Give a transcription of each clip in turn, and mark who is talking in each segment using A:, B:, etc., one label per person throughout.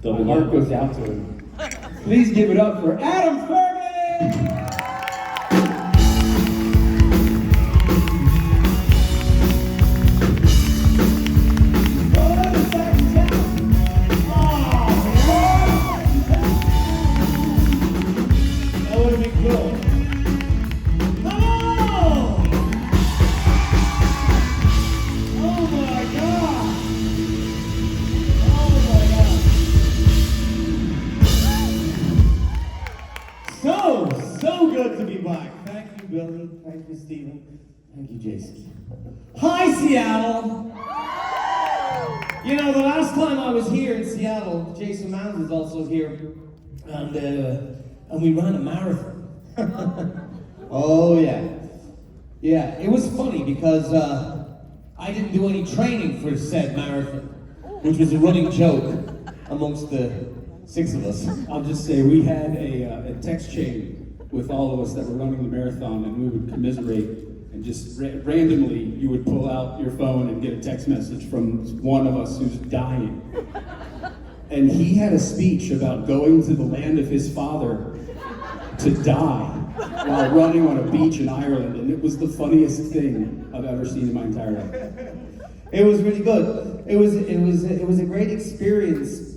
A: My heart goes out to him. Please give it up for Adam Fergus!
B: So good to be back. Thank you, Billy. Thank you, Stephen. Thank you, Jason. Hi, Seattle! You know, the last time I was here in Seattle, Jason Mann was also here, and we ran a marathon. Oh, yeah. Yeah, it was funny because I didn't do any training for said marathon, which was a running joke amongst the 6 of us.
A: I'll just say we had a text chain with all of us that were running the marathon, and we would commiserate, and just randomly you would pull out your phone and get a text message from one of us who's dying. And he had a speech about going to the land of his father to die while running on a beach in Ireland, and it was the funniest thing I've ever seen in my entire life.
B: It was really good. It was a great experience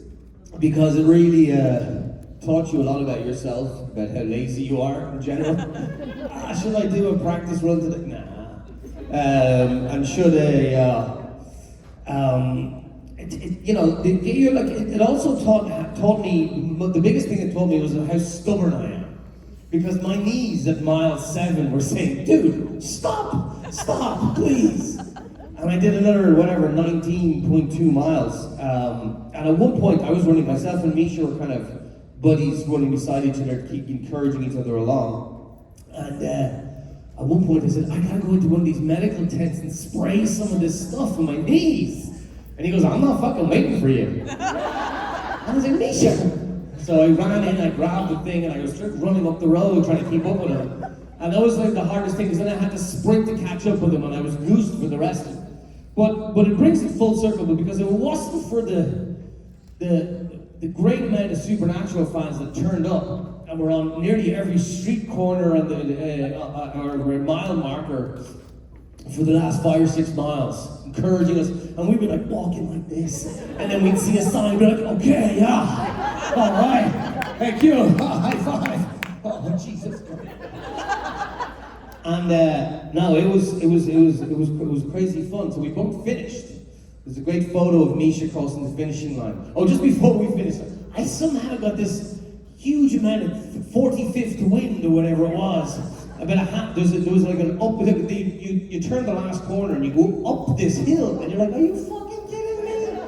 B: because it really taught you a lot about yourself, about how lazy you are in general. Should I do a practice run today? Nah. And should I? It also taught me. The biggest thing it taught me was how stubborn I am, because my knees at mile 7 were saying, "Dude, stop, please." And I did another, 19.2 miles. And at one point, I was running, myself and Misha were kind of buddies running beside each other, keep encouraging each other along. And at one point I said, I gotta go into one of these medical tents and spray some of this stuff on my knees. And he goes, I'm not fucking waiting for you. And I was like, Misha. So I ran in, I grabbed the thing, and I was running up the road trying to keep up with him. And that was like the hardest thing, because then I had to sprint to catch up with him, and I was goosed for the rest of it. But it brings it full circle, because if it wasn't for the great amount of Supernatural fans that turned up and were on nearly every street corner and or mile marker for the last 5 or 6 miles, encouraging us, and we'd be like walking like this, and then we'd see a sign, be like, okay, yeah, all right, thank you, high five, oh Jesus Christ. And no, it was crazy fun. So we both finished. There's a great photo of Misha crossing the finishing line. Oh, just before we finished, I somehow got this huge amount of 45th wind or whatever it was. About a half. There was like an up. You turn the last corner and you go up this hill, and you're like, are you fucking kidding me?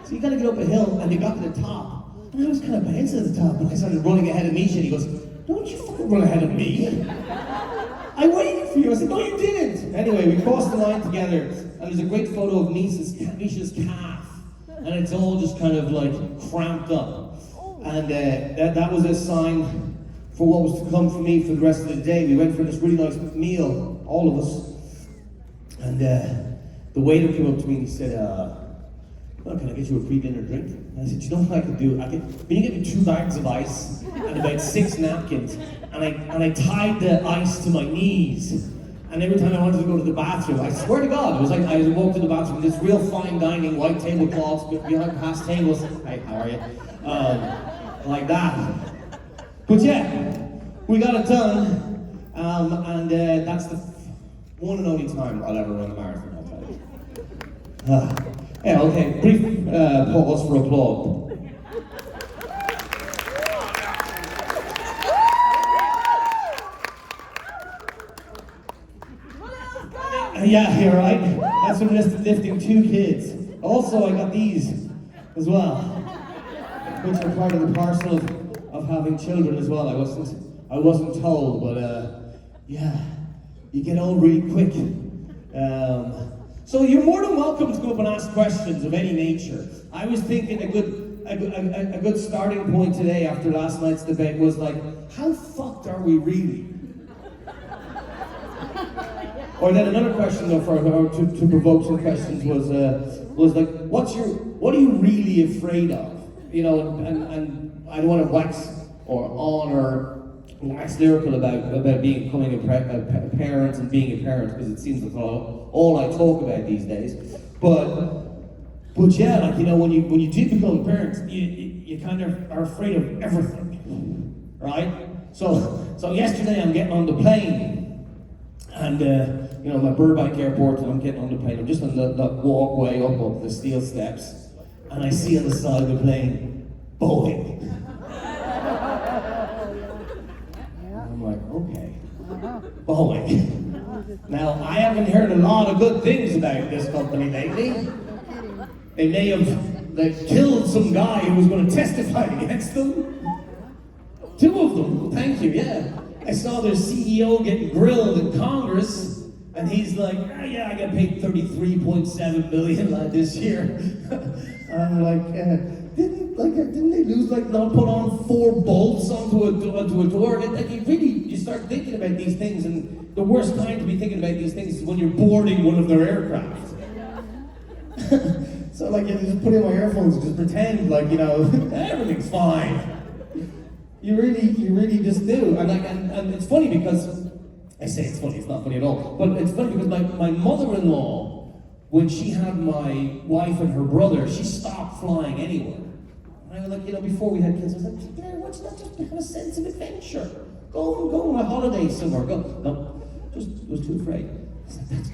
B: So you gotta get up a hill, and you got to the top. And I was kind of bouncing at the top, and I started running ahead of Misha, and he goes, don't you fucking run ahead of me. I waited for you. I said, no, you didn't. Anyway, we crossed the line together, and there's a great photo of Misha's calf, and it's all just kind of like cramped up. And that was a sign for what was to come for me for the rest of the day. We went for this really nice meal, all of us, and the waiter came up to me and he said, well, can I get you a pre-dinner drink? And I said, you know what I could do? Can you get me 2 bags of ice and about 6 napkins? And I tied the ice to my knees. And every time I wanted to go to the bathroom, I swear to God, it was like I walked to the bathroom, this real fine dining, white tablecloths, behind past tables. Hey, how are you? Like that. But yeah, we got it done. And that's the one and only time I'll ever run a marathon, I'll tell you. Yeah, okay, brief pause for applause. Yeah, you're right. That's from lifting 2 kids. Also, I got these as well, which are part of the parcel of having children as well. I wasn't told, but yeah, you get old really quick. So you're more than welcome to go up and ask questions of any nature. I was thinking a good starting point today after last night's debate was like, how fucked are we really? Or then another question though, to provoke some questions was like, what are you really afraid of? you know, and I don't want to wax or on or wax lyrical about becoming a parent and being a parent, because it seems that's all I talk about these days. But yeah, like, you know, when you do become parents, you kind of are afraid of everything, right? So yesterday I'm getting on the plane, and you know, my Burbank airport, and I'm getting on the plane. I'm just on the walkway up the steel steps, and I see on the side of the plane, Boeing. And I'm like, okay, Boeing. Now, I haven't heard a lot of good things about this company lately. They may have killed some guy who was going to testify against them. 2 of them, thank you, yeah. I saw their CEO getting grilled in Congress, and he's like, oh, yeah, I got paid $33.7 million this year. I'm like, didn't they lose, like, not put on 4 bolts onto a door? And, like, you start thinking about these things, and the worst time to be thinking about these things is when you're boarding one of their aircraft. So, like, you just put in my earphones and just pretend, like, you know, everything's fine. You really just do. And it's funny because, I say it's funny, it's not funny at all, but it's funny because my mother-in-law, when she had my wife and her brother, she stopped flying anywhere. And I was like, you know, before we had kids, I was like, Claire, why don't you not just have a sense of adventure? Go on a holiday somewhere, go. No, just was too afraid. I was like, that's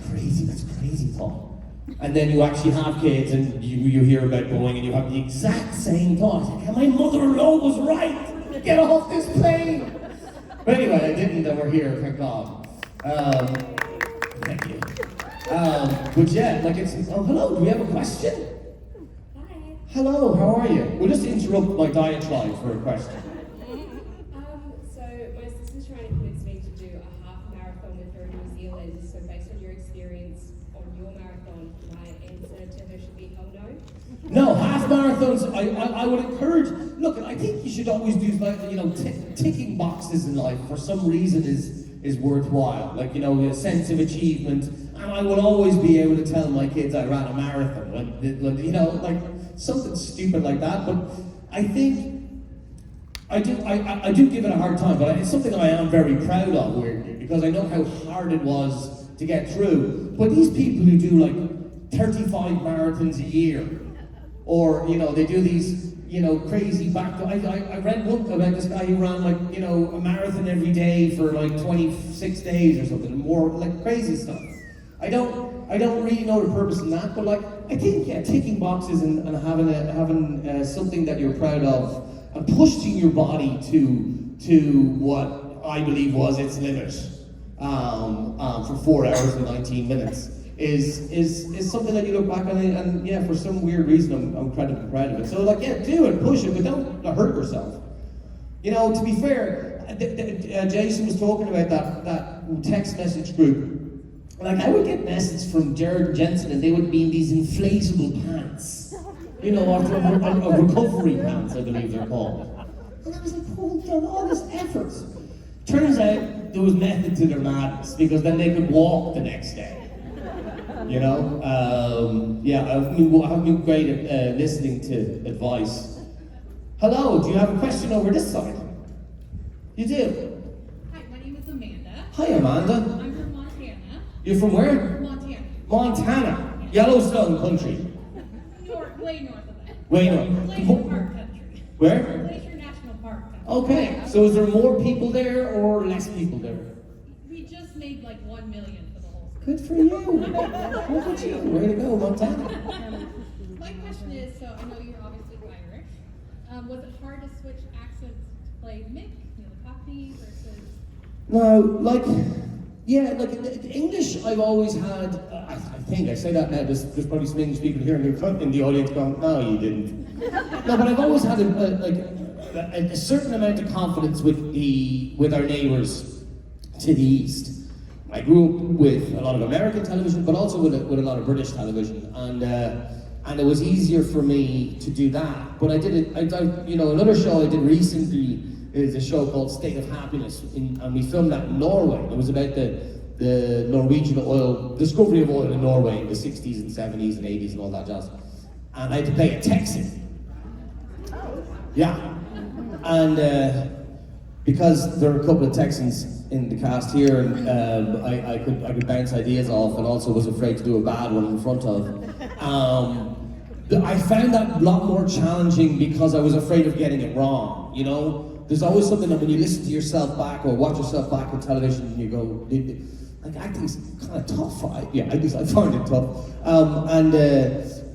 B: crazy thought. And then you actually have kids and you hear about Boeing and you have the exact same thought. And my mother-in-law was right! Get off this plane! But anyway, I didn't, and we're here, thank God. Thank you. But yeah, like oh, hello, do we have a question?
C: Hi.
B: Hello, how are you? We'll just interrupt my diatribe for a question.
C: So my sister's trying to convince me to do a half marathon with her in New Zealand. So based on your experience on your marathon, my answer to her should be hell no.
B: No, half marathons, I would encourage, look, I think you should always do, like, you know, ticking boxes in life for some reason is worthwhile. Like, you know, a sense of achievement. And I will always be able to tell my kids I ran a marathon, when, you know, like something stupid like that. But I think, I do give it a hard time, but it's something I am very proud of, weirdly, because I know how hard it was to get through. But these people who do like 35 marathons a year, or, you know, they do these, you know, crazy I read one about this guy who ran, like, you know, a marathon every day for like 26 days or something, more like crazy stuff. I don't really know the purpose in that, but like, I think, yeah, ticking boxes and having something that you're proud of and pushing your body to what I believe was its limit for 4 hours and 19 minutes. Is something that you look back on and yeah, for some weird reason I'm incredibly proud of it. So like, yeah, do it, push it, but don't hurt yourself. You know, to be fair, Jason was talking about that text message group. Like, I would get messages from Jared and Jensen, and they would be in these inflatable pants. You know, after a recovery pants, I believe they're called. And I was like, oh, they've done all this effort. Turns out there was method to their madness, because then they could walk the next day. You know, yeah, I've been great at listening to advice. Hello, do you have a question over this side? You do?
D: Hi, my name is Amanda.
B: Hi, Amanda.
D: I'm from Montana.
B: You're from where?
D: Montana.
B: Montana. Yellowstone country.
D: Way north of that.
B: Way north.
D: Glacier Park country.
B: Where?
D: Glacier National Park country.
B: Okay, so is there more people there or less people there?
D: We just made like 1 million for the whole state.
B: Good for you. Look at you. Way to go, Montana.
D: My question is, so I know you're obviously Irish. Was it hard to switch accents to play Mick, you know, Cockney versus...
B: No, like, yeah, like English I've always had, I think, I say that now, there's probably some English people here in the audience going, no, you didn't. No, but I've always had a certain amount of confidence with our neighbours to the east. I grew up with a lot of American television, but also with a lot of British television, and it was easier for me to do that. But I did it, you know, another show I did recently is a show called State of Happiness, and we filmed that in Norway. It was about the Norwegian oil, discovery of oil in Norway in the 60s and 70s and 80s and all that jazz. And I had to play a Texan. Yeah. And because there are a couple of Texans in the cast here, and I could bounce ideas off, and also was afraid to do a bad one in front of. I found that a lot more challenging because I was afraid of getting it wrong. You know, there's always something that when you listen to yourself back or watch yourself back on television, and you go, like acting's kind of tough. At least I find it tough.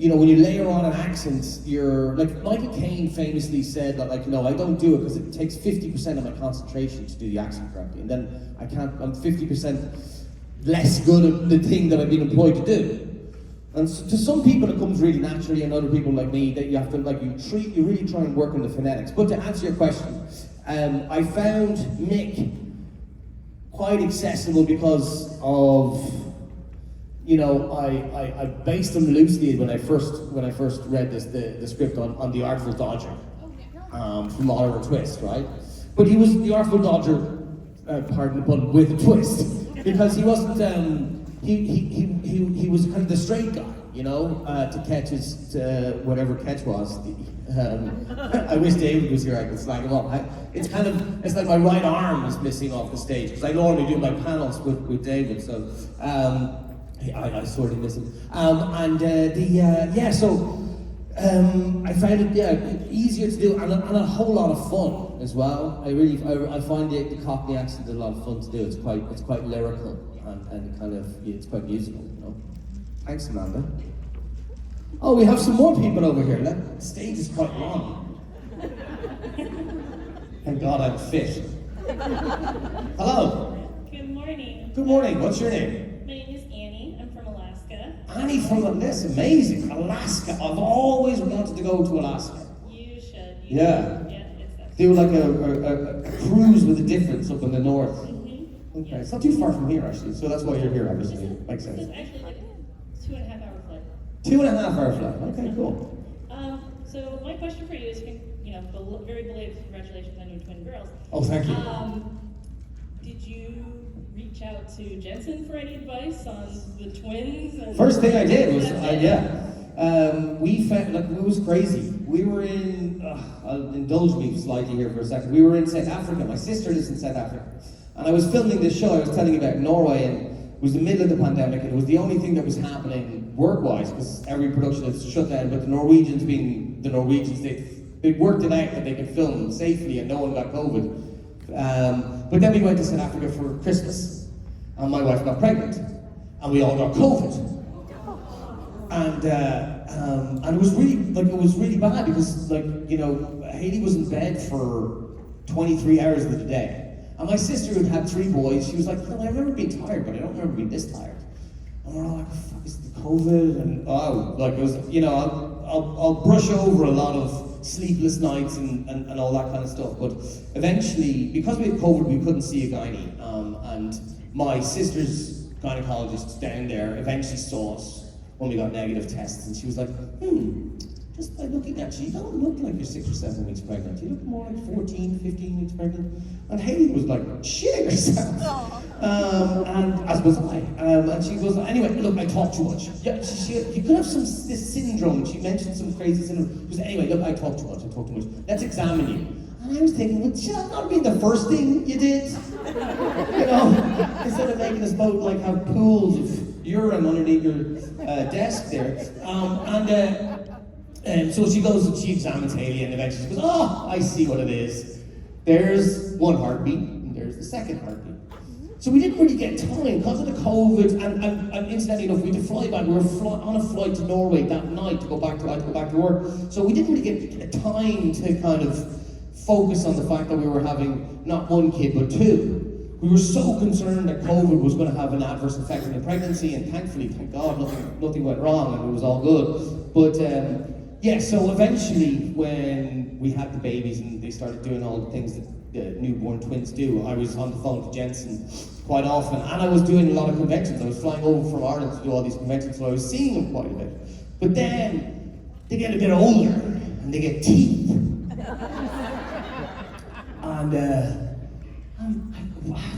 B: You know, when you layer on an accent, you're like Michael Caine famously said that, like, you know, I don't do it because it takes 50% of my concentration to do the accent correctly, and then I'm 50% less good at the thing that I've been employed to do. And so, to some people it comes really naturally, and other people like me, that you have to, like, you really try and work on the phonetics. But to answer your question, I found Mick quite accessible because of, you know, I based him loosely when I first read the script on the Artful Dodger, from Oliver Twist, right? But he was the Artful Dodger, pardon the pun, with a twist, because he wasn't. He was kind of the straight guy, you know, to catch his whatever catch was. I wish David was here. I could slag him up. It's like my right arm is missing off the stage because I normally do my panels with David, so. I sort of miss him. I find it easier to do and a whole lot of fun as well. I find the Cockney accent a lot of fun to do. It's quite lyrical and kind of it's quite musical, you know. Thanks, Amanda. Oh, we have some more people over here. The stage is quite long. Thank God I'm fit. Hello.
E: Good morning.
B: Good morning. What's your name?
E: My name is Annie. I'm from Alaska.
B: Annie from that's amazing. Alaska. I've always wanted to go to Alaska.
E: You should.
B: Yeah.
E: Yeah, it's
B: Do like a cruise with a difference up in the north.
E: Mm-hmm.
B: Okay, it's not too far from here actually, so that's why you're here, obviously. Makes sense.
E: It's actually like a 2.5 hour flight.
B: 2.5 hour flight. Okay, cool.
E: So my question for you is, very belated congratulations on your twin girls.
B: Oh, thank you.
E: Did you reach out to Jensen for any advice on the twins? And
B: First thing I did was, we found, like, it was crazy. We were in, indulge me slightly here for a second. We were in South Africa. My sister lives in South Africa. And I was filming this show I was telling you about in Norway, and it was the middle of the pandemic, and it was the only thing that was happening work-wise, because every production had shut down, but the Norwegians being the Norwegians, they worked it out that they could film safely and no one got COVID. But then we went to South Africa for Christmas, and my wife got pregnant, and we all got COVID. And it was really bad because, like, you know, Hayley was in bed for 23 hours of the day. And my sister, who'd had 3 boys, she was like, I remember being tired, but I don't remember being this tired. And we're all like, fuck, is it the COVID? And it was, you know, I'll brush over a lot of sleepless nights and all that kind of stuff. But eventually, because we had COVID, we couldn't see a gynae. And my sister's gynecologist down there eventually saw us when we got negative tests. And she was like, just by looking at you, you don't look like you're 6 or 7 weeks pregnant. You look more like 14, 15 weeks pregnant. And Hayley was like shitting herself. And as was I. And she goes, anyway, look, I talk too much. Yeah, you could have this syndrome. She mentioned some crazy syndrome. She goes, anyway, look, I talk too much. Let's examine you. And I was thinking, well, should that not be the first thing you did? You know, instead of making us both like have pools of urine underneath your desk there. So she goes and she examines Hayley, and eventually she goes, I see what it is. There's one heartbeat, and there's the second heartbeat. So we didn't really get time because of the COVID, and incidentally enough, we had to fly back. We were on a flight to Norway that night to go back to work. So we didn't really get time to kind of focus on the fact that we were having not 1 kid, but 2. We were so concerned that COVID was going to have an adverse effect on the pregnancy, and thankfully, thank God, nothing went wrong, and it was all good. But so eventually, when we had the babies and they started doing all the things that newborn twins do, I was on the phone to Jensen quite often, and I was doing a lot of conventions. I was flying over from Ireland to do all these conventions, so I was seeing them quite a bit. But then they get a bit older and they get teeth, and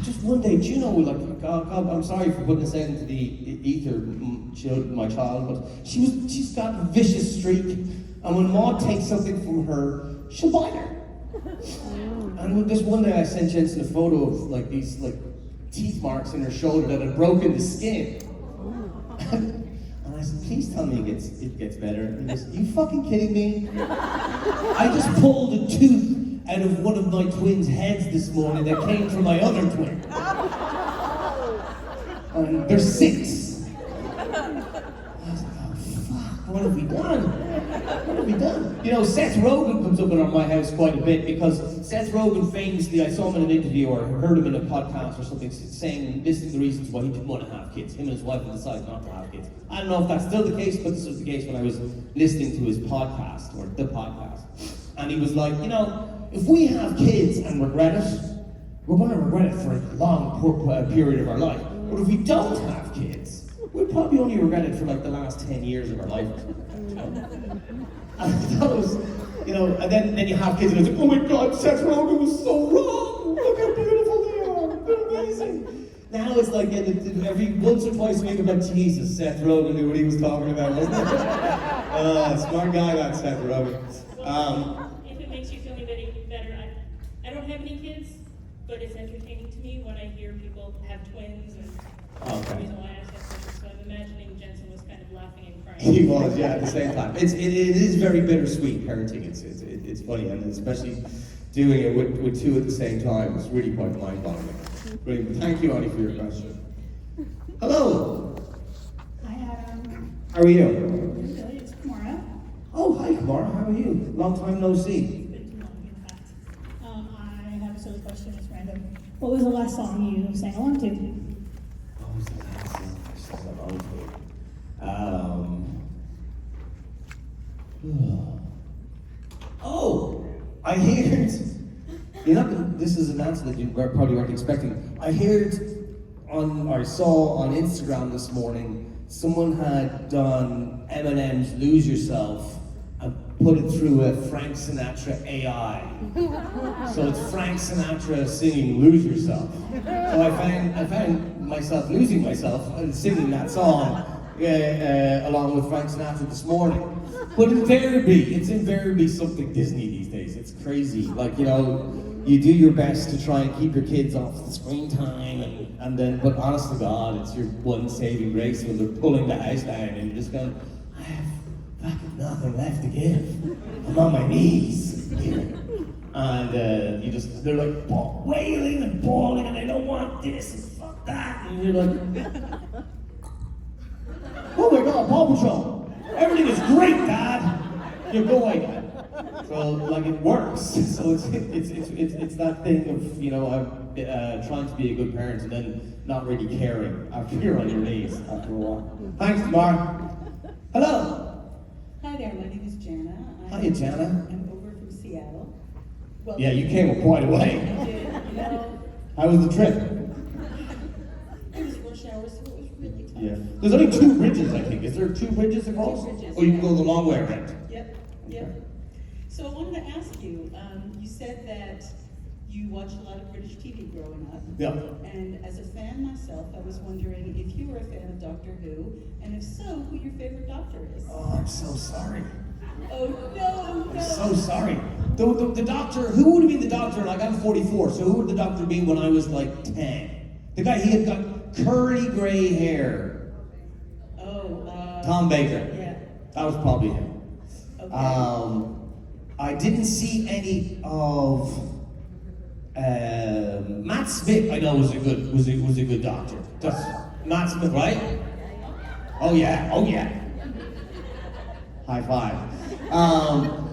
B: just one day, do you know, like, God, I'm sorry for putting this out into the ether, my child, but she's got a vicious streak, and when Maud takes something from her, she'll bite her. And this one day I sent Jensen a photo of like these like teeth marks in her shoulder that had broken the skin. And I said, please tell me it gets better. And he goes, are you fucking kidding me? I just pulled a tooth out of one of my twins' heads this morning that came from my other twin. And they're 6. I was like, oh fuck, what have we done? What have we done? You know, Seth Rogen comes up in my house quite a bit because Seth Rogen famously, I saw him in an interview or heard him in a podcast or something saying this is the reasons why he didn't want to have kids. Him and his wife decided not to have kids. I don't know if that's still the case, but this was the case when I was listening to his podcast or the podcast. And he was like, you know, if we have kids and regret it, we're going to regret it for a long period of our life. But if we don't have kids, we'll probably only regret it for like the last 10 years of our life. And I thought it was, you know, and then you have kids and it's like, oh my God, Seth Rogen was so wrong. Look how beautiful they are. They're amazing. Now it's like every once or twice a week I'm like, Jesus, Seth Rogen knew what he was talking about, wasn't it? Smart guy, that Seth Rogen.
E: If it makes you feel any better, I don't have any kids, but it's entertaining to me when I hear people have twins and that's the reason why I asked that question. So I'm imagining Jensen was kind of laughing and crying.
B: He was, yeah, at the same time. It is very bittersweet parenting. It's funny, and especially doing it with 2 at the same time. It's really quite mind-boggling. Brilliant. Thank you, Annie, for your question. Hello.
F: Hi, Adam.
B: How are you?
F: Good, it's Kamara.
B: Oh, hi, Kamara. How are you? Long time no see.
F: Good to know you, in fact. I have a silly question, it's random. What was the last song you sang along to?
B: What was the last song I sang along to? Oh, I heard. You're not gonna, this is an answer that you probably weren't expecting. I saw on Instagram this morning, someone had done Eminem's Lose Yourself and put it through a Frank Sinatra AI. So it's Frank Sinatra singing Lose Yourself. So I found myself losing myself and singing that song along with Frank Sinatra this morning. But it's invariably something Disney these days. It's crazy. Like, you know, you do your best to try and keep your kids off the screen time, and then, but honest to God, it's your one saving grace when they're pulling the house down and you're just going, I have fucking nothing left to give. I'm on my knees here. And they're like wailing and bawling and I don't want this and fuck that. And you're like, oh my God, Paw Patrol. Everything is great, Dad. You're going. So like it works. So it's that thing of, you know, trying to be a good parent and then not really caring after you're on your knees after a while. Thanks, Mark. Hello.
G: Hi there, my name is Jana.
B: Hiya, Jana.
G: I'm over from Seattle. Well,
B: Yeah, you came up quite a way.
G: I did, you know,
B: How was the trip?
G: it was rush hour, so it was really tough.
B: Yeah. There's only 2 bridges, I think. Is there 2 bridges across?
G: 2 bridges,
B: Or you can
G: yeah.
B: go the long way around?
G: Yep, yep. So I wanted to ask you, you said that you watched a lot of British TV growing up.
B: Yeah.
G: And as a fan myself, I was wondering if you were a fan of Doctor Who, and if so, who your favorite Doctor is.
B: Oh, I'm so sorry.
G: Oh no, no.
B: I'm so sorry. The doctor, who would have been the doctor? Like, I'm 44, so who would the doctor be when I was like 10? The guy, he had got curly gray hair.
G: Oh,
B: Tom Baker.
G: Yeah.
B: That was probably him.
G: Okay.
B: I didn't see any of Matt Smith. I know was a good doctor. That's Matt Smith, right? Oh yeah. High five.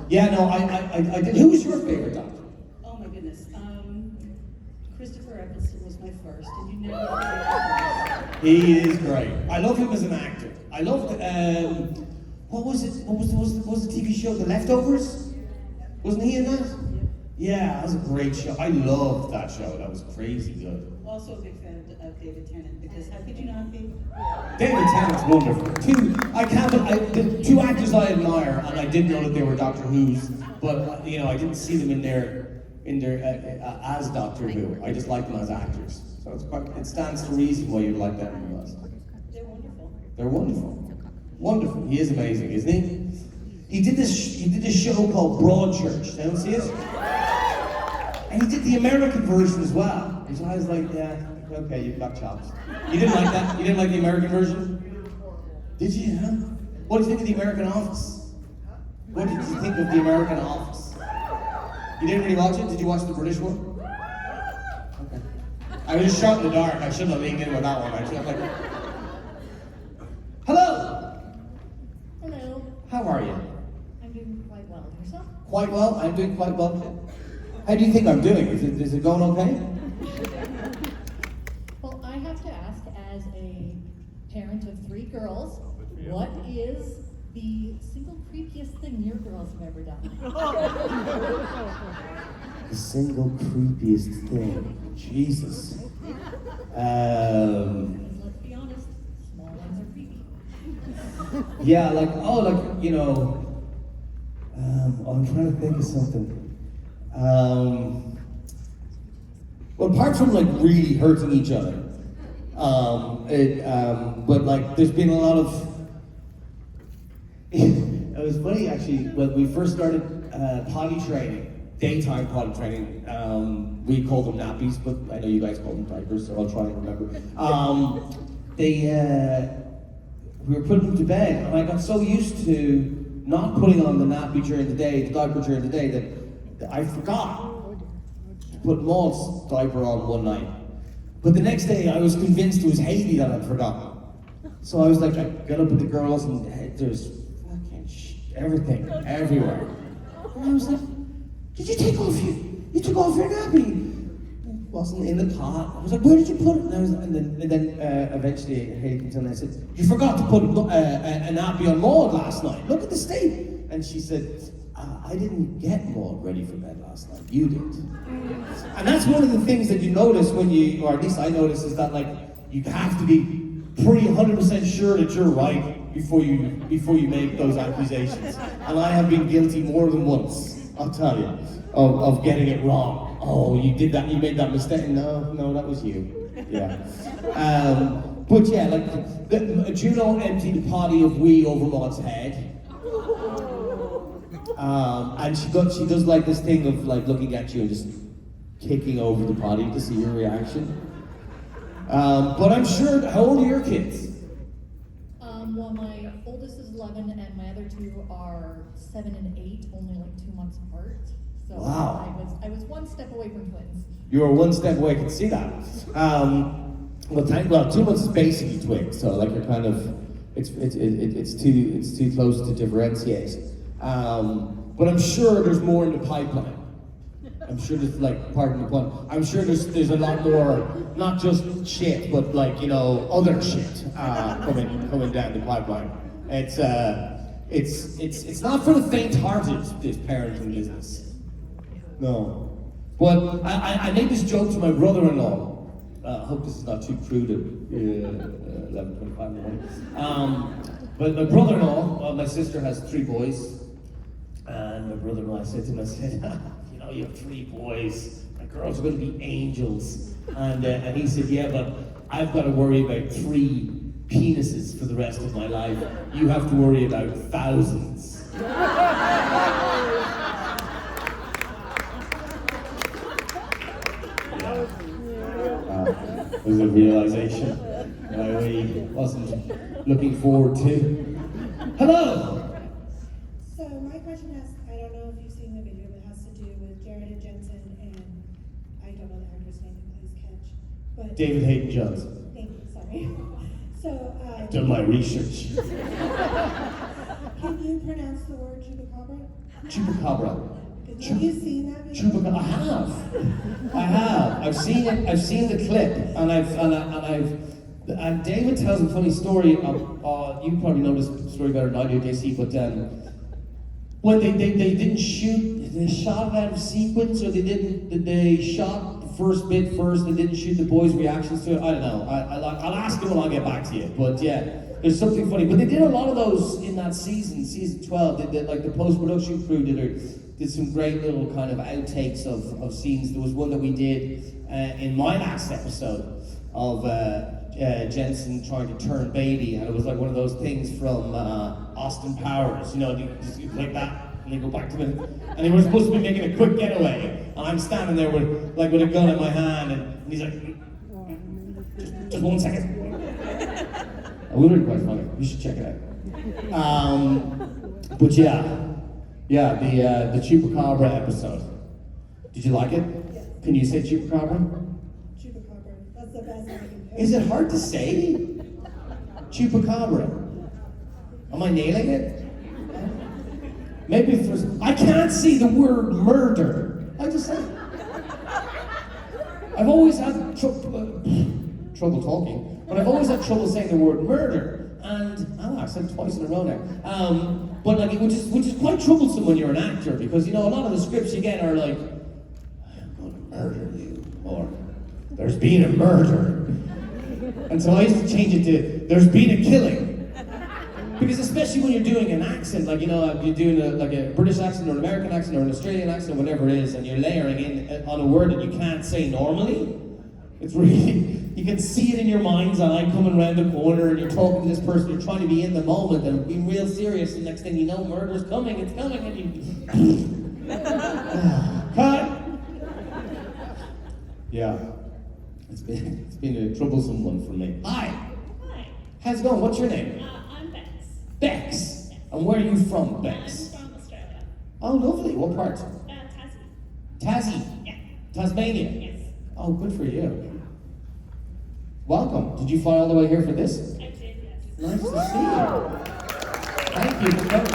B: Yeah, no, I did. Who was your favorite doctor?
G: Oh my goodness. Christopher Eccleston was my first, and you never
B: He is great. I love him as an actor. I loved what was it? What was the TV show? The Leftovers? Wasn't he in that? Yeah, that was a great show. I loved that show. That was crazy good.
G: Also a big fan of David Tennant, because how could you not be?
B: David Tennant's wonderful. The 2 actors I admire, and I didn't know that they were Doctor Who's, but you know, I didn't see them in their as Doctor Who. I just like them as actors. So it stands to reason why you'd like them the most.
G: They're wonderful.
B: They're wonderful. Wonderful. He is amazing, isn't he? He did this show called Broadchurch. Anyone see it? And he did the American version as well. And so I was like, yeah, okay, you've got chops. You didn't like that? You didn't like the American version? Did you? Huh? What did you think of the American Office? What did you think of the American Office? You didn't really watch it? Did you watch the British one? Okay. I was just shot in the dark. I shouldn't have leaned in with that one. I should have like, hello.
H: Hello.
B: How are you?
H: I'm doing quite well. Yourself?
B: Quite well. I'm doing quite well. How do you think I'm doing? Is it going okay?
H: Well, I have to ask, as a parent of 3 girls, what is the single creepiest thing your girls have ever done?
B: The single creepiest thing. Jesus.
H: Because let's be honest, small ones are creepy.
B: Yeah, I'm trying to think of something. Well, apart from like really hurting each other, but like there's been a lot of. It was funny actually when we first started potty training, daytime potty training. We called them nappies, but I know you guys call them diapers, so I'll try and remember. We were putting them to bed, and I got so used to not putting on the nappy during the day, the diaper during the day, that I forgot to put Maud's diaper on one night. But the next day, I was convinced it was Hayley that I'd forgotten. So I was like, I got up with the girls, and there's fucking everything everywhere. And I was like, did you take off you took off your nappy? It wasn't in the cot. I was like, where did you put it? And then eventually Hayley comes in and I said, you forgot to put a nappy on Maud last night. Look at the state. And she said, I didn't get Maud ready for bed last night. You did. And that's one of the things that you notice when you, or at least I notice, is that like you have to be pretty 100% sure that you're right before you make those accusations. And I have been guilty more than once, I'll tell you, of getting it wrong. Oh, you did that, you made that mistake. No, that was you. Yeah. But yeah, like Juno emptied a potty of wee over Maud's head. And she does like this thing of like looking at you and just kicking over the potty to see your reaction. But I'm sure, how old are your kids?
H: Well, my oldest is 11 and my other 2 are 7 and 8, only like 2 months apart. So
B: Wow.
H: I was 1 step away from twins.
B: You were 1 step away, I can see that. Well, 2 months is basically twins, so like you're kind of, it's too close to differentiate. But I'm sure there's more in the pipeline. I'm sure there's like, pardon the pun, I'm sure there's a lot more, not just shit, but like, you know, other shit coming down the pipeline. It's not for the faint-hearted, this parenting business. No. But I made this joke to my brother-in-law. I hope this is not too crude at 11:25 in the morning. But my brother-in-law, my sister has 3 boys. And my brother-in-law, I said to him, I said, you know, you have 3 boys. My girls are going to be angels. And he said, yeah, but I've got to worry about 3 penises for the rest of my life. You have to worry about thousands. It was a realization that I really wasn't looking forward to. Hello!
I: So my question has, I don't know if you've seen the video, but it has to do with Jared and Jensen and, I don't know the actor's name, please catch. But
B: David Hayden Jones.
I: Thank you, sorry. So,
B: I've done my research.
I: can you pronounce the word chupacabra?
B: Chupacabra.
I: Have you seen that video?
B: Chupacabra. I have. I've seen it. I've seen the clip, and David tells a funny story. You probably know this story better than I do, JC. But when they didn't shoot, they shot it out of sequence, or they shot the first bit first and didn't shoot the boys' reactions to it. I don't know. I'll ask him when I get back to you. But yeah, there's something funny. But they did a lot of those in that season 12. They did, like the post-production crew did some great little kind of outtakes of scenes. There was one that we did in my last episode of Jensen trying to turn baby, and it was like one of those things from Austin Powers, you know, you just like that, and they go back to it, and they were supposed to be making a quick getaway, and I'm standing there with a gun in my hand, and he's like, just 1 second. It was really quite funny. You should check it out. But yeah, the Chupacabra episode. Did you like it?
I: Yes.
B: Can you say Chupacabra?
I: Chupacabra. That's the best I can do.
B: Is it hard to say? Chupacabra. Am I nailing it? Maybe if there's... I can't see the word murder. I just said it. I've always had trouble talking, but I've always had trouble saying the word murder. And I said it twice in a row now. But like, which is quite troublesome when you're an actor, because you know a lot of the scripts you get are like, I'm going to murder you, or there's been a murder. And so I used to change it to, there's been a killing. Because especially when you're doing an accent, like, you know, you're doing a British accent or an American accent or an Australian accent or whatever it is, and you're layering in on a word that you can't say normally, it's really, you can see it in your mind's eye coming around the corner, and you're talking to this person, you're trying to be in the moment and being real serious, and next thing you know, murder's coming, it's coming, and you... Cut! Yeah. It's been a troublesome one for me. Hi!
E: Hi.
B: How's it going? What's your name?
E: I'm Bex.
B: Bex. And where are you from, Bex?
E: I'm from Australia.
B: Oh, lovely. What part?
E: Tassie.
B: Tassie?
E: Yeah.
B: Tasmania?
E: Yes.
B: Oh, good for you. Welcome. Did you fly all the way here for this?
E: I did, yes.
B: Nice to see you. Thank you for coming.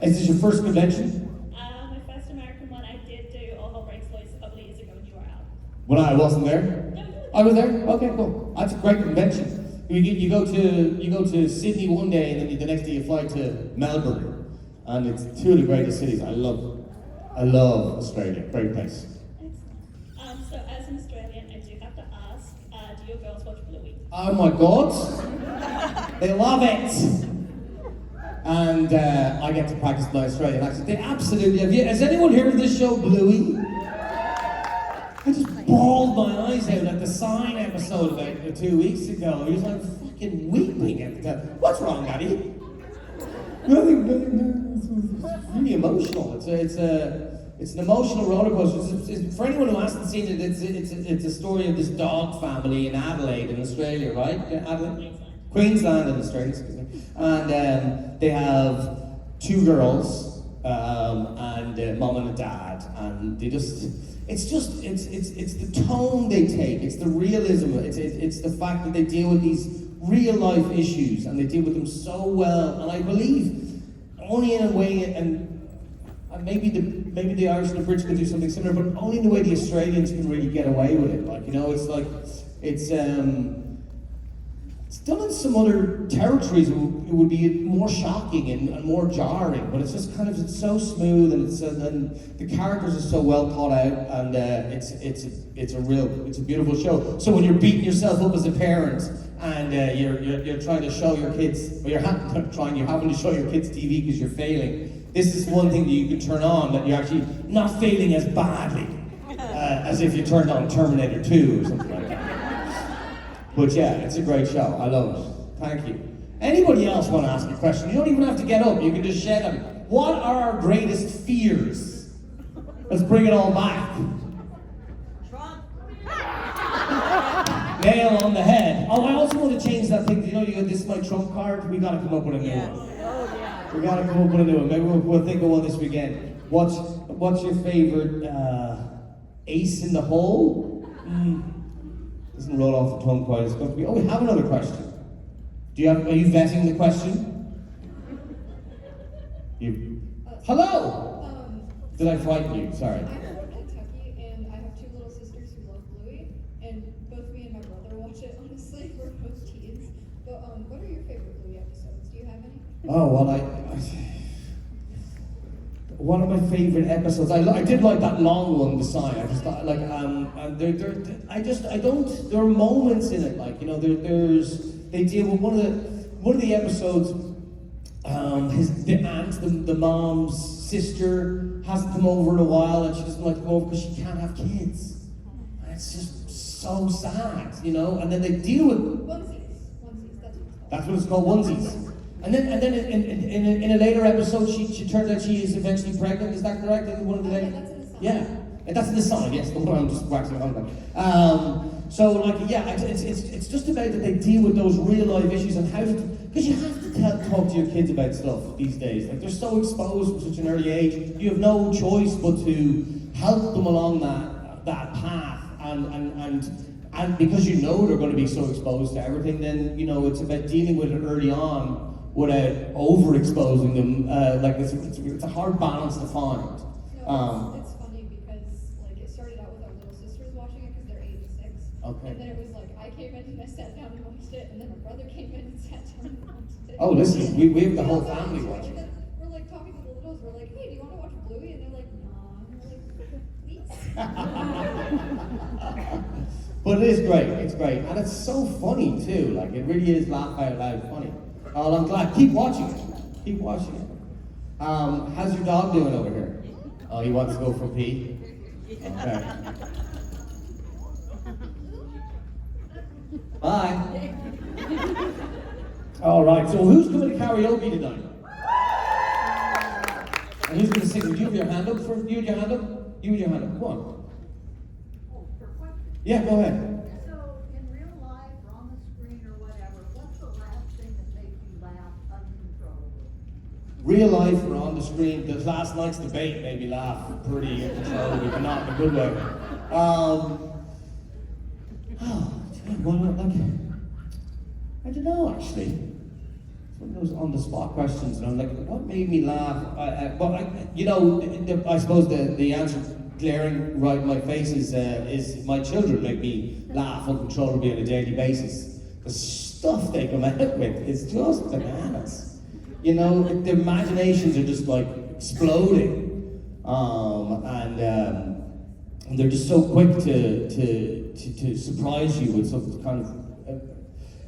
B: Is this your first convention?
E: My first American one, I did do All Hell Breaks Loose a couple of years ago when you were out.
B: When I wasn't there?
E: No, you were
B: I was there? Okay, cool. That's a great convention. You go to Sydney one day, and then the next day you fly to Melbourne. And it's two of the greatest cities. I love Australia. Great place.
E: Excellent. So as an Australian, I do have to ask, do your girls watch Bluey?
B: Oh my God. They love it. And I get to practice my Australian accent. They absolutely have. Has anyone heard of this show, Bluey? I just bawled my eyes out at the Sign episode about 2 weeks ago. He was like fucking weeping at the time. What's wrong, Daddy? Nothing. It's really emotional. It's an emotional roller coaster. For anyone who hasn't seen it, it's a story of this dog family in Adelaide, in Australia, right? Yeah, Adelaide? Queensland in Australia, excuse me. And they have two girls, and mom and a dad, and they just, it's the tone they take, it's the realism, it's the fact that they deal with these real life issues, and they deal with them so well, and I believe only in a way, and maybe the Irish and the British could do something similar, but only in the way the Australians can really get away with it. Like, you know, it's done in some other territories. It would be more shocking and more jarring, but it's just kind of, it's so smooth, and the characters are so well thought out, and it's a beautiful show. So when you're beating yourself up as a parent, and you're trying to show your kids, or you're having to show your kids TV because you're failing, this is one thing that you can turn on, that you're actually not failing as badly as if you turned on Terminator 2 or something like that. But yeah, it's a great show. I love it. Thank you. Anybody else want to ask a question? You don't even have to get up. You can just shout them. What are our greatest fears? Let's bring it all back.
G: Trump.
B: Nail on the head. Oh, I also want to change that thing. You know, this is my Trump card. We got to come up with a new one.
G: Oh, yeah.
B: We got to come up with a new one. Maybe we'll think of one this weekend. What's your favorite ace in the hole? Doesn't roll off the tongue quite as comfortably. Oh, we have another question. Are you vetting the question? Hello! Did I frighten you? Sorry.
J: I'm from Kentucky, and I have two little sisters who love Bluey, and both me and my brother watch it, honestly. We're both teens. But what are your favorite Bluey episodes? Do you have any?
B: Oh, well, one of my favorite episodes. I did like that long one, The Sign. I just thought, like, there are moments in it, like, you know, they deal with one of the episodes. The aunt, the mom's sister, hasn't come over in a while, and she doesn't like to come over because she can't have kids. And it's just so sad, you know. And then they deal with
J: Onesies, that's what it's called.
B: that's what it's called, onesies. And then in a later episode, she turns out she is eventually pregnant. Is that correct? In one of the
J: Yeah,
B: later-
J: that's in the song.
B: Yeah, and that's in the song. Yes, the one I'm just waxing on about. So like, yeah, it's just about that they deal with those real life issues and how to, because you have to talk to your kids about stuff these days. Like they're so exposed from such an early age, you have no choice but to help them along that path, and because you know they're going to be so exposed to everything, then you know it's about dealing with it early on without overexposing them. Like it's a hard balance to find.
J: No, it's funny because like it started out with our little sisters watching it because they're 8 and 6.
B: Okay.
J: And then it was like I came in and I sat down and watched it, and then my brother came in and sat down and watched it.
B: Oh, listen, we have the whole
J: Yeah,
B: family
J: so
B: watching.
J: then we're like talking to the littles. We're like, hey, do you want to watch Bluey? And they're like, nah. And we're like, please.
B: But it is great, it's great. And it's so funny too, like it really is laugh out loud funny. Oh, I'm glad. Keep watching it. Keep watching it. How's your dog doing over here? Oh, he wants to go for a pee? Okay. Bye. All right, so who's coming to karaoke tonight? And who's going to sing? Would you have your hand up? You with your hand up? You with your hand up. Come on. Yeah, go ahead.
K: So, in real life, or on the screen, or whatever, what's the last thing that makes you laugh uncontrollably?
B: Real life or on the screen, the last night's debate made me laugh pretty uncontrollably, but not in a good way. I don't know actually. It's one of those on the spot questions, and I'm like, what made me laugh? I suppose the answer glaring right in my face is my children make me laugh uncontrollably on a daily basis. The stuff they come out with is just bananas. You know, their imaginations are just like exploding, and they're just so quick to surprise you with some kind of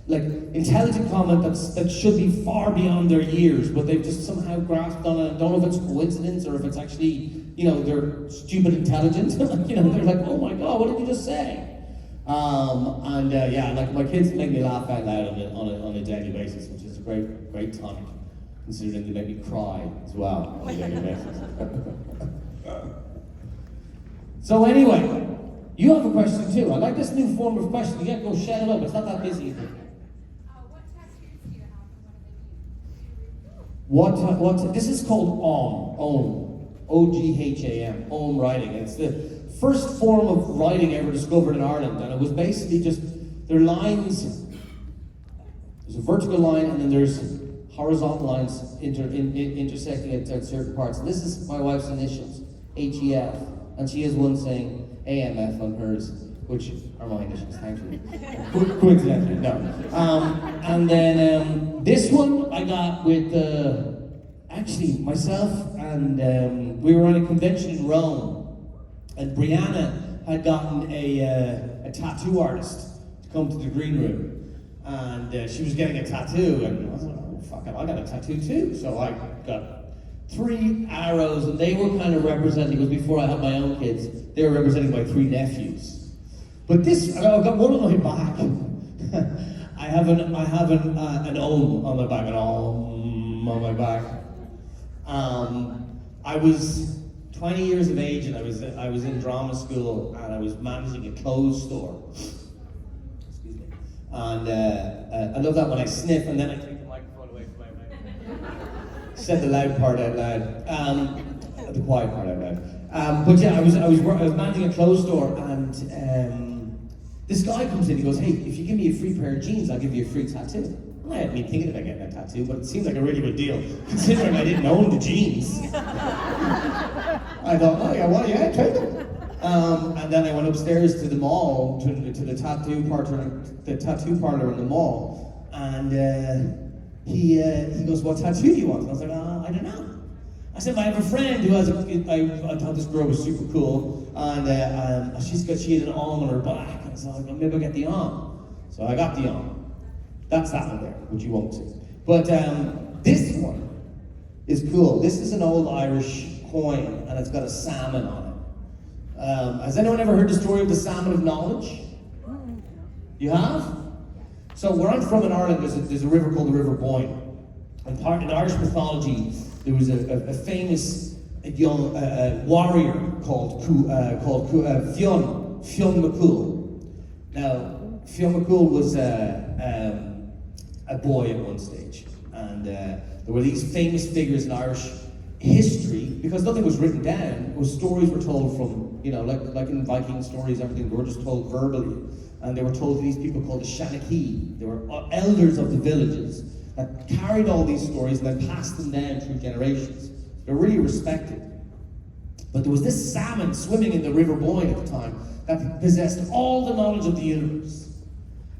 B: like intelligent comment that should be far beyond their years, but they've just somehow grasped on it. I don't know if it's coincidence or if it's actually, you know, they're stupid intelligent. You know, they're like, oh my god, what did you just say? Like my kids make me laugh out loud on a daily basis, which is a great tonic, considering they make me cry as well on a daily basis. So anyway, you have a question too. I like this new form of question. You can't go shed it up. It's not that busy, is it?
D: What tattoos do you have and what do they mean?
B: What this is called OM, O-G-H-A-M, OM writing. It's the first form of writing ever discovered in Ireland, and it was basically just, there are lines, there's a vertical line and then there's horizontal lines intersecting at certain parts. And this is my wife's initials, H-E-F, and she has one saying A-M-F on hers, which are my initials, thankfully. Coincidentally, no. And then this one I got with, actually myself and we were on a convention in Rome, and Brianna had gotten a tattoo artist to come to the green room, and she was getting a tattoo, and I was like, oh fuck it, I got a tattoo too. So I got 3 arrows, and they were kind of representing, because before I had my own kids, they were representing my 3 nephews. But this, I've got one on my back. I have an Om on my back, an Om on my back. I was 20 years of age, and I was in drama school, and I was managing a clothes store. Excuse me. And I love that when I sniff, and then I take the microphone away from my mouth. Said the loud part out loud, the quiet part out loud. But yeah, I was managing a clothes store, and this guy comes in. He goes, "Hey, if you give me a free pair of jeans, I'll give you a free tattoo." I hadn't been thinking about getting a tattoo, but it seemed like a really good deal, considering I didn't own the jeans. I thought, oh yeah, well, yeah, take them. And then I went upstairs to the mall, to the tattoo parlor in the mall, and he goes, "What tattoo do you want?" And I was like, "I don't know." I said, I have a friend who has I thought this girl was super cool, and she had an arm on her back, and so I was like, maybe I'll get the arm. So I got the arm. That's that one there, which you won't see. But this one is cool. This is an old Irish coin, and it's got a salmon on it. Has anyone ever heard the story of the salmon of knowledge? You have? So where I'm from in Ireland, there's a river called the River Boyne. And in Irish mythology, there was a famous young warrior called Fionn McCool. Now, Fionn McCool was a boy at one stage, and there were these famous figures in Irish history, because nothing was written down. It was stories were told from, like in Viking stories, everything, they were just told verbally. And they were told to these people called the Shanachie. They were elders of the villages that carried all these stories and then passed them down through generations. They're really respected. But there was this salmon swimming in the River Boyne at the time that possessed all the knowledge of the universe.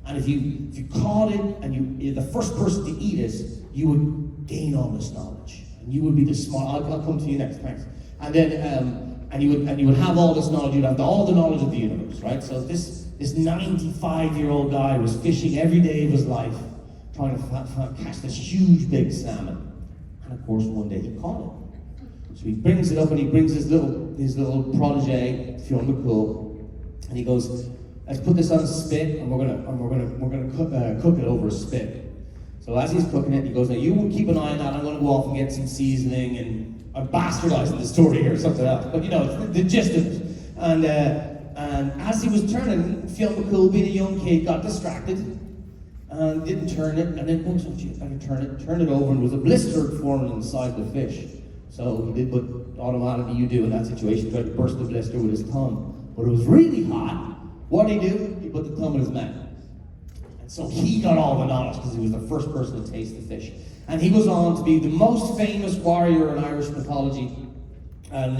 B: And if you caught it and you're the first person to eat it, you would gain all this knowledge. And you would be the smart. I'll come to you next, thanks. And then and you would have all this knowledge. You'd have all the knowledge of the universe, right? So this 95-year-old guy was fishing every day of his life, trying to catch this huge big salmon. And of course, one day he caught it. So he brings it up and he brings his little protege, Fionn McCool, and he goes, "Let's put this on a spit, and we're gonna cook it over a spit." So as he's cooking it, he goes, "Now you keep an eye on that. I'm gonna go off and get some seasoning." And I'm bastardizing the story here, or something else, but the gist of it. And as he was turning, Fionn McCool, being a young kid, got distracted and didn't turn it. And then, oh, geez, I can turn it over, and there was a blister forming on the side of the fish. So he did what automatically you do in that situation, tried to burst the blister with his thumb. But it was really hot. What did he do? He put the thumb in his mouth. And so he got all the knowledge because he was the first person to taste the fish. And he goes on to be the most famous warrior in Irish mythology. And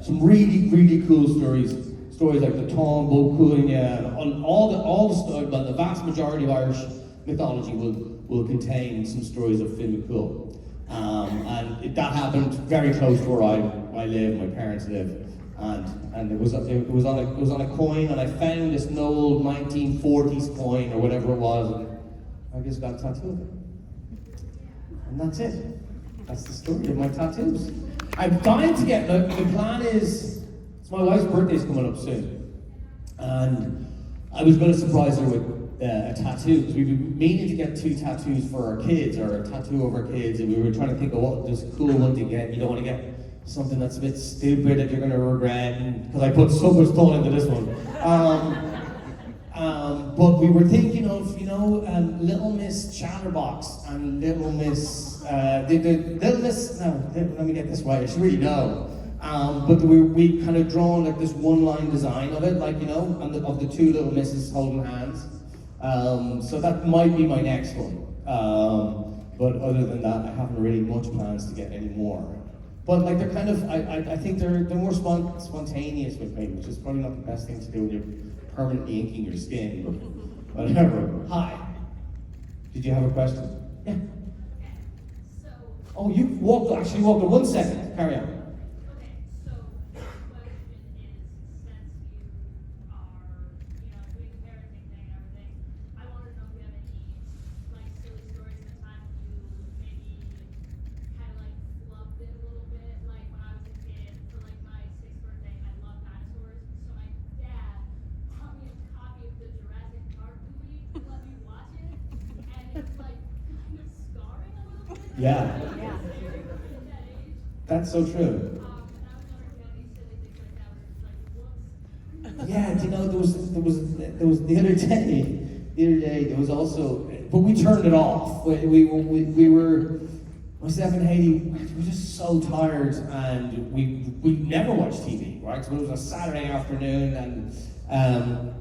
B: some really, really cool stories. Stories like the Tán Bó Cúailnge, and all the stories, but the vast majority of Irish mythology will contain some stories of Fionn McCool. And that happened very close to where I live, my parents live. And it was on a coin, and I found this old 1940s coin or whatever it was, and I just got a tattoo of it. And that's it. That's the story of my tattoos. I'm dying to get, the plan is, my wife's birthday's coming up soon, and I was going to surprise her with a tattoo, because we've been meaning to get 2 tattoos for our kids, or a tattoo of our kids, and we were trying to think of what this cool one to get. You don't want to get something that's a bit stupid that you're going to regret, because I put so much thought into this one. But we were thinking of, Little Miss Chatterbox and Little Miss, Little Miss, no, let me get this right, I should really know. But we kind of drawn like this one-line design of it, like, of the 2 little misses holding hands. So that might be my next one. But other than that, I haven't really much plans to get any more. But like they're kind of, I think they're more spontaneous with me, which is probably not the best thing to do when you're permanently inking your skin, but whatever. Hi. Did you have a question? Yeah. Oh, you actually walked in 1 second. Carry on. Yeah. That's so true. Yeah, there was the other day there was also, but we turned it off. We were myself and Haiti, we were just so tired, and we never watched TV, right? So it was a Saturday afternoon, and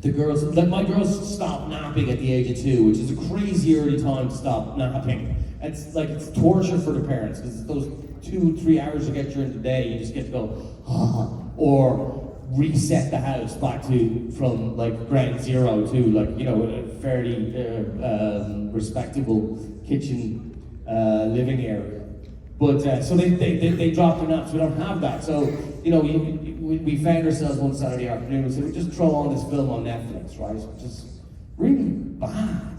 B: the girls, like my girls stopped napping at the age of 2, which is a crazy early time to stop napping. It's torture for the parents, because those 2-3 hours you get during the day, you just get to go, or reset the house back from like ground zero to a fairly respectable kitchen living area. But so they dropped their naps. We don't have that. So we found ourselves one Saturday afternoon and said, we just throw on this film on Netflix, right? Just really bad.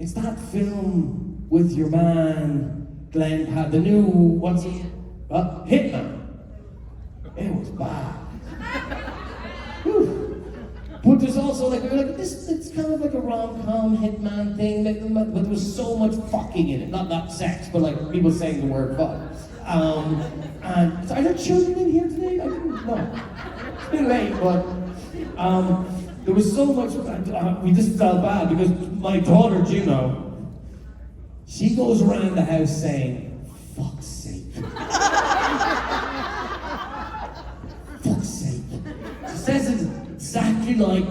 B: It's that film with your man Glenn Pat, the new Hitman. It was bad. But there's also like, we were like, this, it's kind of like a rom-com hitman thing, like, but there was so much fucking in it. Not sex, but like people saying the word fuck. And are there children in here today? I didn't know. It's been late, but there was so much, we just felt bad because my daughter, Juno, she goes around the house saying, fuck's sake. Fuck's sake. She says it exactly like,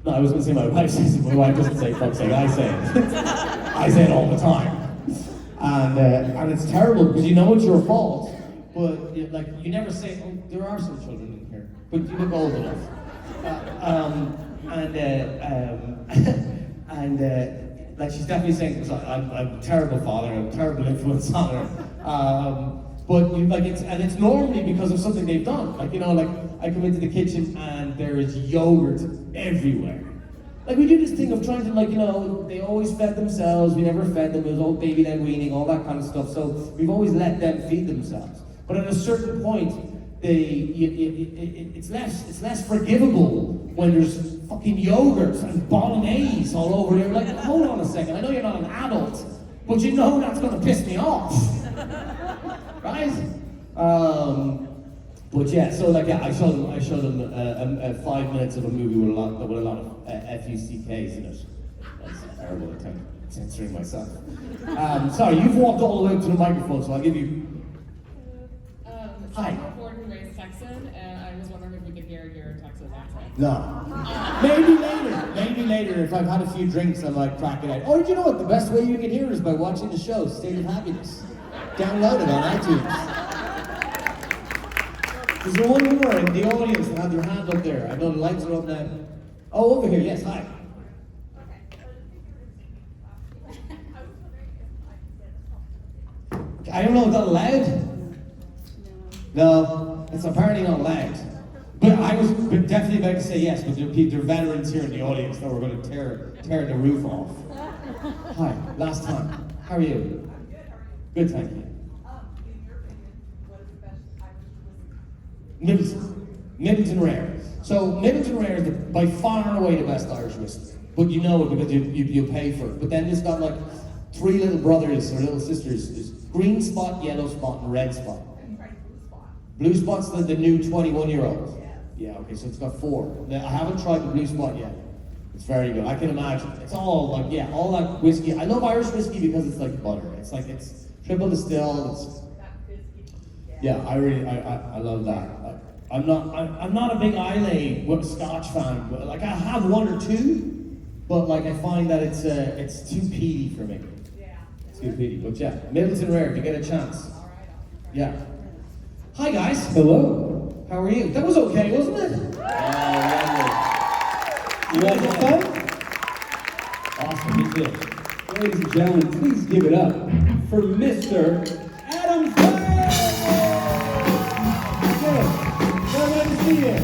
B: no, I was going to say my wife says it, my wife doesn't say fuck's sake, I say it. I say it all the time. And it's terrible because you know it's your fault, but like you never say, oh, there are some children in here, but you look old enough. Like she's definitely saying, I'm a terrible father, I'm a terrible influence on her. But like it's normally because of something they've done. Like, you know, like I come into the kitchen and there is yogurt everywhere. Like we do this thing of trying to, like, you know, they always fed themselves, we never fed them, it was all baby led weaning, all that kind of stuff. So we've always let them feed themselves. But at a certain point, it's less forgivable when there's fucking yogurt and bolognese all over there. Like, hold on a second, I know you're not an adult, but you know that's gonna piss me off. Right? But yeah, so like, yeah, I showed them 5 minutes of a movie with a lot of F-U-C-Ks in it. That's a terrible attempt at censoring myself. Sorry, you've walked all the way up to the microphone, so I'll give you. Hi.
L: I'm born and raised Texan, and I was wondering if we could hear your Texas accent.
B: No. Maybe later, if I've had a few drinks, I might crack it out. Or you know what, the best way you can hear it is by watching the show, State of Happiness. Download it on iTunes. There's the one more in the audience that had their hand up there. I know the lights are up now. Oh, over here, yes, hi. I don't know, is that allowed? No, it's apparently not allowed. But I was definitely about to say yes, but there are veterans here in the audience that were going to tear the roof off. Hi, last time. How are you? Good, thank you. Middleton Rare. So Middleton Rare is by far and away the best Irish whiskey. But you know it because you pay for it. But then it's got like 3 little brothers or little sisters. There's green spot, yellow spot, and red spot. Blue spot's the new 21-year-old. Yeah, okay, so it's got 4. Now, I haven't tried the blue spot yet. It's very good. I can imagine. It's all like, yeah, all that whiskey. I love Irish whiskey because it's like butter. It's like, it's triple distilled. Yeah, I love that. I'm not a big Islay Scotch fan. But like I have 1 or 2, but like I find that it's too peaty for me. Yeah. It's too peaty. But yeah, Middleton Rare if you get a chance. Yeah. Hi guys. Hello. How are you? That was okay, wasn't it? You guys have fun? Awesome, me too.
A: Ladies and gentlemen, please give it up for Mr. Adam Fergus! Good. Glad to see you.